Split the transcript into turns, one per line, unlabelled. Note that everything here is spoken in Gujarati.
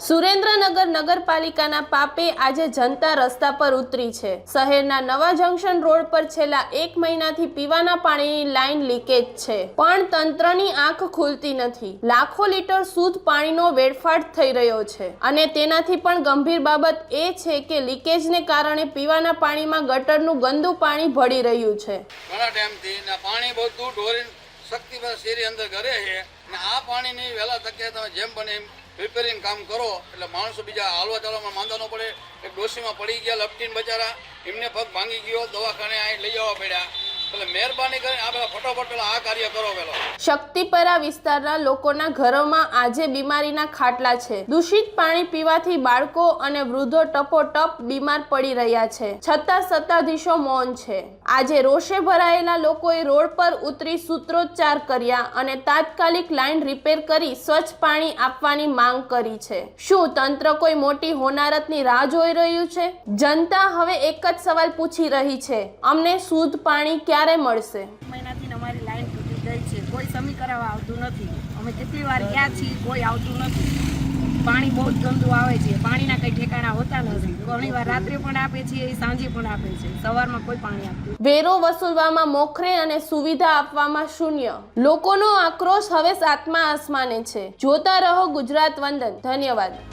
સુરેન્દ્રનગર નગરપાલિકાના પાપે આજે જનતા રસ્તા પર ઉતરી છે। શહેરના નવા જંકશન રોડ પર છેલ્લા 1 મહિનાથી પીવાના પાણીની લાઈન લીકેજ છે, પણ તંત્રની આંખ ખુલતી નથી। લાખો લીટર શુદ્ધ પાણીનો વેડફાટ થઈ રહ્યો છે અને તેનાથી પણ ગંભીર બાબત એ છે કે લીકેજને કારણે પીવાના પાણીમાં ગટરનું ગંદુ પાણી ભળી રહ્યું છે।
ઘણા ટાઈમથી પાણી બધું ઢોરીને શક્તિ પર શેરી અંદર ઘરે છે ને આ પાણીની વહેલા તકે તમે જેમ બને એમ રિપેરિંગ કામ કરો એટલે માણસો બીજા હાલવા ચાલવામાં માંદા ન પડે। એક ડોશીમાં પડી ગયા લપટીને બચારા, એમને પગ ભાંગી ગયો, દવાખાને અહીં લઈ જવા પડ્યા। એટલે મહેરબાની કરીને આ પેલા ફટોફટ પેલા આ કાર્ય કરો। પેલો
શક્તિપરા વિસ્તારના લોકોના ઘરોમાં આજે બીમારીના ખાટલા છે। દૂષિત પાણી પીવાથી બાળકો અને વૃદ્ધો ટપોટપ બીમાર પડી રહ્યા છે, છતાં સત્તાધીશો મૌન છે। આજે રોષે ભરાયેલા લોકોએ રોડ પર ઉતરી સૂત્રોચ્ચાર કર્યા અને તાત્કાલિક લાઈન રિપેર કરી સ્વચ્છ પાણી આપવાની માંગ કરી છે। શું તંત્ર કોઈ મોટી હોનારતની રાહ જોઈ રહ્યું છે? જનતા હવે એક જ સવાલ પૂછી રહી છે, અમને શુદ્ધ પાણી ક્યારે મળશે?
મહિનાથી અમારી લાઈન તૂટી ગઈ છે, કોઈ સમી કરાવવા આવતું નથી। અમે કેટલી વાર ગયા છીએ, કોઈ આવતું નથી। પાણી બહુ જ ગંદુ આવે છે, પાણીના કઈ ઠેકાણા હોતા નથી। ઘણી વાર રાત્રે પણ આપે છે, સાંજે પણ આપે છે, સવારમાં કોઈ પાણી આપતું।
વેરો વસૂલવામાં મોખરે અને સુવિધા આપવામાં શૂન્ય। લોકોનો આક્રોશ હવે 7મા આસમાને છે। જોતા રહો ગુજરાત વંદન। ધન્યવાદ।